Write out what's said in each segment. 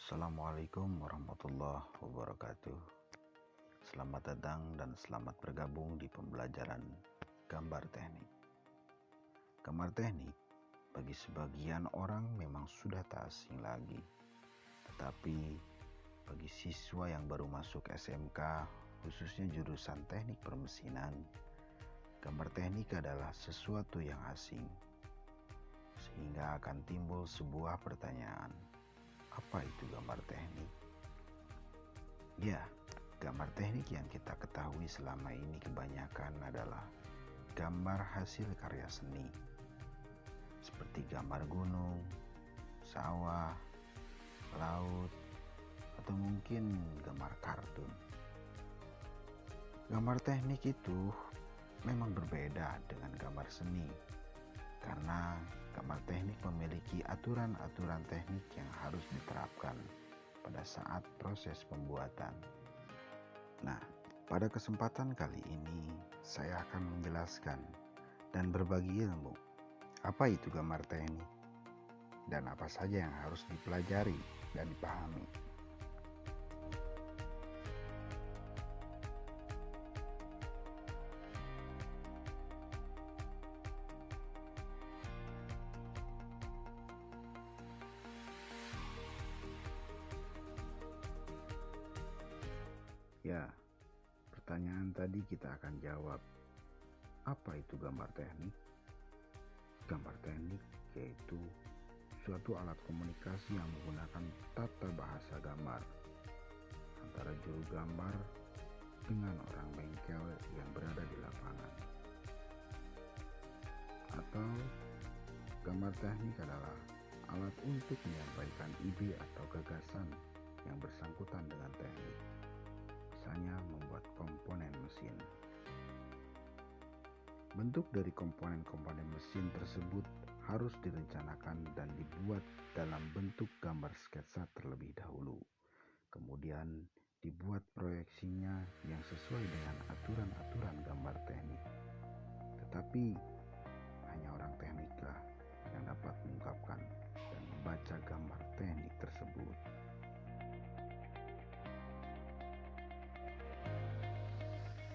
Assalamualaikum warahmatullahi wabarakatuh. Selamat datang dan selamat bergabung di pembelajaran gambar teknik. Gambar teknik bagi sebagian orang memang sudah tak asing lagi. Tetapi bagi siswa yang baru masuk SMK, khususnya jurusan teknik permesinan, gambar teknik adalah sesuatu yang asing. Sehingga akan timbul sebuah pertanyaan. Apa itu gambar teknik? Ya, gambar teknik yang kita ketahui selama ini kebanyakan adalah gambar hasil karya seni, seperti gambar gunung, sawah, laut, atau mungkin gambar kartun. Gambar teknik itu memang berbeda dengan gambar seni, karena gambar teknik memiliki aturan-aturan teknik yang harus diterapkan pada saat proses pembuatan. Nah, pada kesempatan kali ini saya akan menjelaskan dan berbagi ilmu apa itu gambar teknik dan apa saja yang harus dipelajari dan dipahami. Ya, pertanyaan tadi kita akan jawab, apa itu gambar teknik? Gambar teknik yaitu suatu alat komunikasi yang menggunakan tata bahasa gambar antara juru gambar dengan orang bengkel yang berada di lapangan. Atau gambar teknik adalah alat untuk menyampaikan ide atau gagasan yang bersangkutan dengan teknik. Misalnya membuat komponen mesin. Bentuk dari komponen-komponen mesin tersebut harus direncanakan dan dibuat dalam bentuk gambar sketsa terlebih dahulu. Kemudian dibuat proyeksinya yang sesuai dengan aturan-aturan gambar teknik. Tetapi hanya orang tekniklah yang dapat mengungkapkan dan membaca gambar teknik tersebut.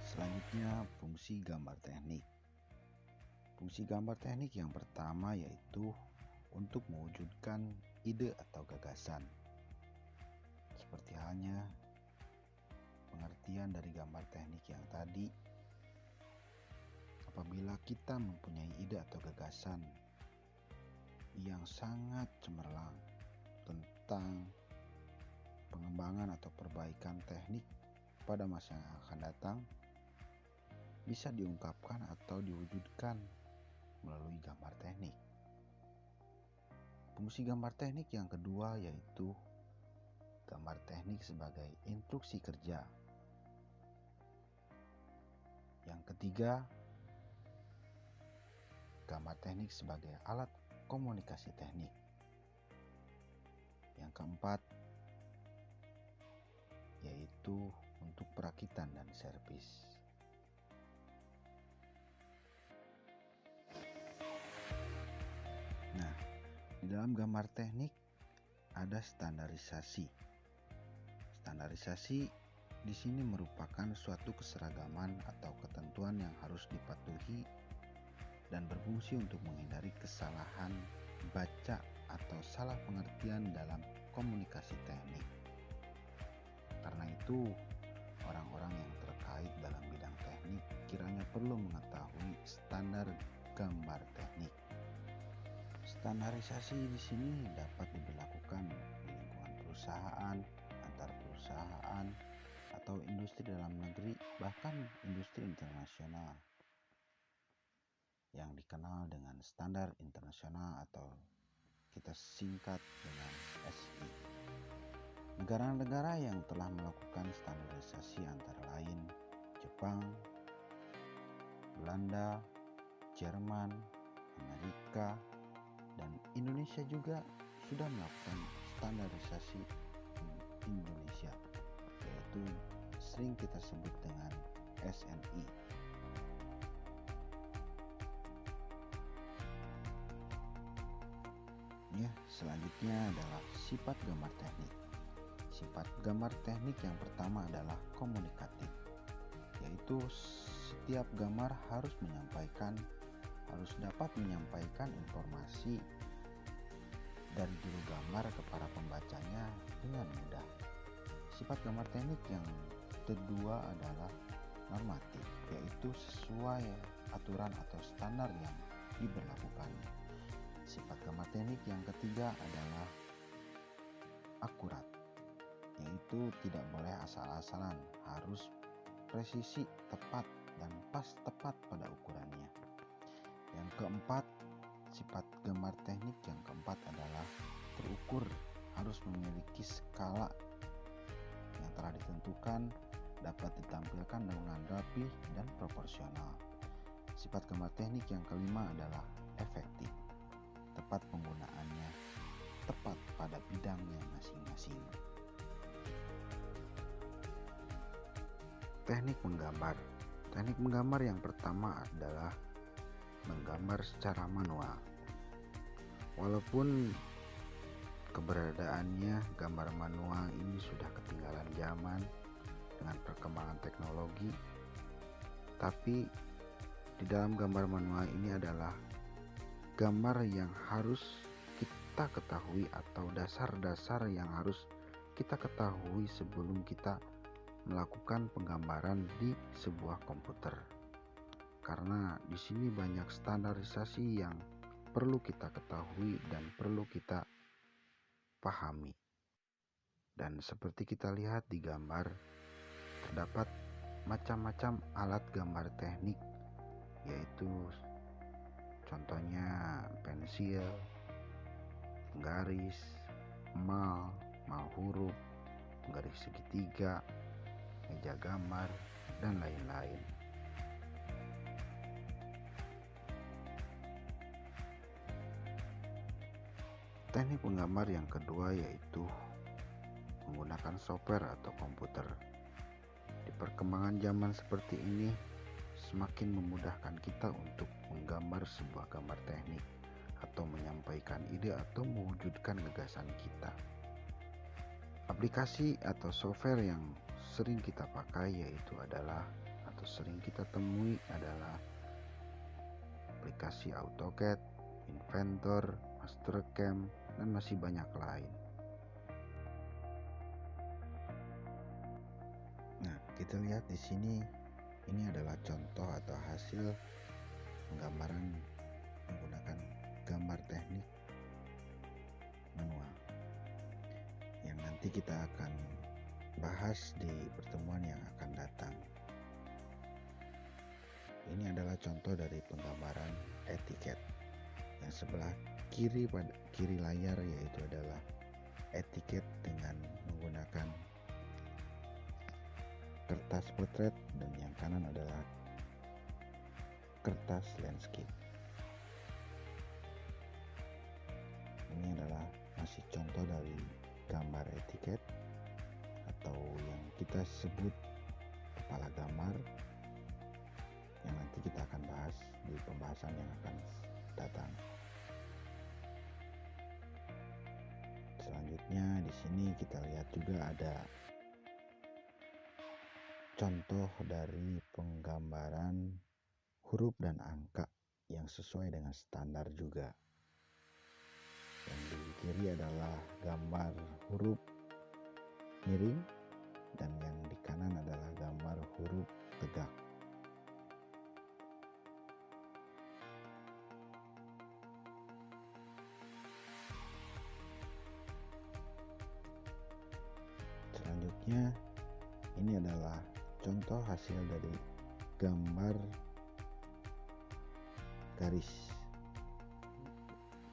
Selanjutnya, fungsi gambar teknik. Fungsi gambar teknik yang pertama yaitu untuk mewujudkan ide atau gagasan. Seperti halnya pengertian dari gambar teknik yang tadi, apabila kita mempunyai ide atau gagasan yang sangat cemerlang tentang pengembangan atau perbaikan teknik pada masa yang akan datang, bisa diungkapkan atau diwujudkan melalui gambar teknik. Fungsi gambar teknik yang kedua yaitu gambar teknik sebagai instruksi kerja. Yang ketiga, gambar teknik sebagai alat komunikasi teknik. Yang keempat, yaitu untuk perakitan dan servis. Nah, di dalam gambar teknik ada standarisasi. Standarisasi di sini merupakan suatu keseragaman atau ketentuan yang harus dipatuhi dan berfungsi untuk menghindari kesalahan baca atau salah pengertian dalam komunikasi teknik. Karena itu, orang-orang yang terkait dalam bidang teknik kiranya perlu mengetahui standar gambar teknik. Standarisasi di sini dapat diberlakukan di lingkungan perusahaan, antar perusahaan, atau industri dalam negeri, bahkan industri internasional yang dikenal dengan standar internasional atau kita singkat dengan SI. Negara-negara yang telah melakukan standarisasi antara lain Jepang, Belanda, Jerman, Amerika, dan Indonesia juga sudah melakukan standarisasi Indonesia, yaitu sering kita sebut dengan SNI. Ya, selanjutnya adalah sifat gambar teknik. Sifat gambar teknik yang pertama adalah komunikatif, yaitu setiap gambar harus dapat menyampaikan informasi dari juru gambar kepada pembacanya dengan mudah. Sifat gambar teknik yang kedua adalah normatif, yaitu sesuai aturan atau standar yang diberlakukan. Sifat gambar teknik yang ketiga adalah akurat, yaitu tidak boleh asal-asalan, harus presisi, tepat, dan pas tepat pada ukurannya. Yang keempat, sifat gambar teknik yang keempat adalah terukur, harus memiliki skala yang telah ditentukan, dapat ditampilkan dengan rapi dan proporsional. Sifat gambar teknik yang kelima adalah efektif, tepat penggunaannya, tepat pada bidangnya masing-masing. Teknik menggambar. Teknik menggambar yang pertama adalah menggambar secara manual. Walaupun keberadaannya gambar manual ini sudah ketinggalan zaman dengan perkembangan teknologi, tapi di dalam gambar manual ini adalah gambar yang harus kita ketahui atau dasar-dasar yang harus kita ketahui sebelum kita melakukan penggambaran di sebuah komputer. Karena di sini banyak standarisasi yang perlu kita ketahui dan perlu kita pahami. Dan seperti kita lihat di gambar, terdapat macam-macam alat gambar teknik, yaitu contohnya pensil, garis, mal huruf, garis segitiga, meja gambar, dan lain-lain. Teknik menggambar yang kedua yaitu menggunakan software atau komputer. Di perkembangan zaman seperti ini, semakin memudahkan kita untuk menggambar sebuah gambar teknik atau menyampaikan ide atau mewujudkan gagasan kita. Aplikasi atau software yang sering kita pakai atau sering kita temui adalah aplikasi AutoCAD, Inventor, Mastercam, dan masih banyak lain. Nah, kita lihat di sini, ini adalah contoh atau hasil penggambaran menggunakan gambar teknik manual yang nanti kita akan bahas di pertemuan yang akan datang. Ini adalah contoh dari penggambaran etiket. Yang sebelah kiri layar yaitu adalah etiket dengan menggunakan kertas potret, dan yang kanan adalah kertas landscape. Ini adalah masih contoh dari gambar etiket atau yang kita sebut kepala gambar, yang nanti kita akan bahas di pembahasan yang akan datang. Selanjutnya di sini kita lihat juga ada contoh dari penggambaran huruf dan angka yang sesuai dengan standar juga. Yang di kiri adalah gambar huruf miring dan yang di kanan adalah gambar huruf tegak. Selanjutnya ini adalah contoh hasil dari gambar garis.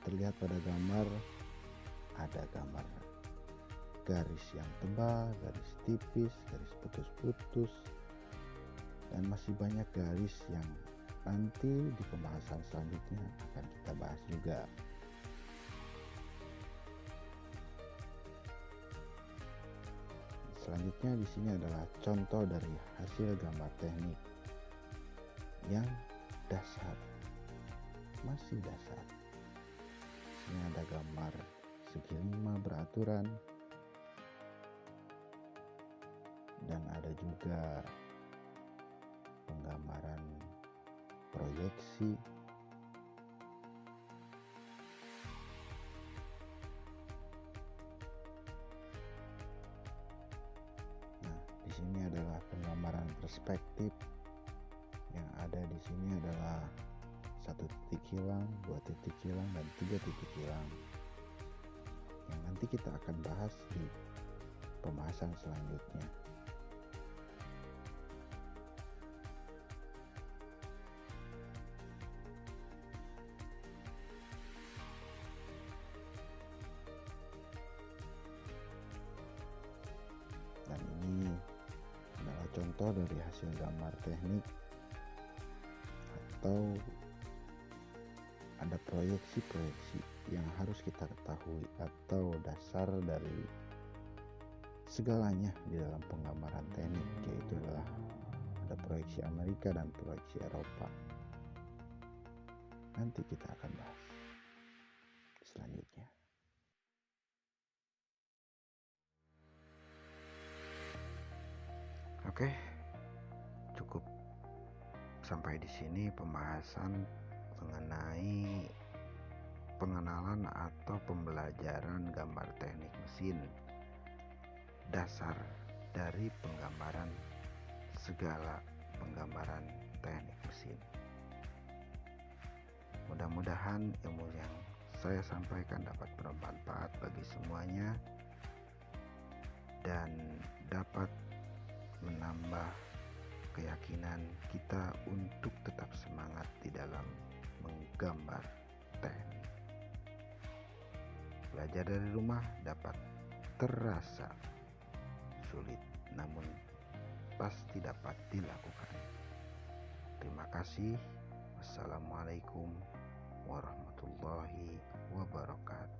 Terlihat pada gambar ada gambar garis yang tebal, garis tipis, garis putus-putus, dan masih banyak garis yang nanti di pembahasan selanjutnya akan kita bahas juga. Selanjutnya di sini adalah contoh dari hasil gambar teknik yang dasar, masih dasar. Di sini ada gambar segi 5 beraturan, dan ada juga penggambaran proyeksi. Nah, di sini adalah penggambaran perspektif. Yang ada di sini adalah 1 titik hilang, 2 titik hilang, dan 3 titik hilang, yang nanti kita akan bahas di pembahasan selanjutnya. Dan ini adalah contoh dari hasil gambar teknik, atau ada proyeksi-proyeksi yang harus kita ketahui, atau dasar dari segalanya di dalam penggambaran teknik, yaitu adalah ada proyeksi Amerika dan proyeksi Eropa. Nanti kita akan bahas selanjutnya. Oke, cukup sampai di sini pembahasan mengenai pengenalan atau pembelajaran gambar teknik mesin, dasar dari penggambaran segala penggambaran teknik mesin. Mudah-mudahan ilmu yang saya sampaikan dapat bermanfaat bagi semuanya dan dapat menambah keyakinan kita untuk tetap semangat di dalam menggambar teknik. Belajar dari rumah dapat terasa sulit, namun pasti dapat dilakukan. Terima kasih. Wassalamualaikum warahmatullahi wabarakatuh.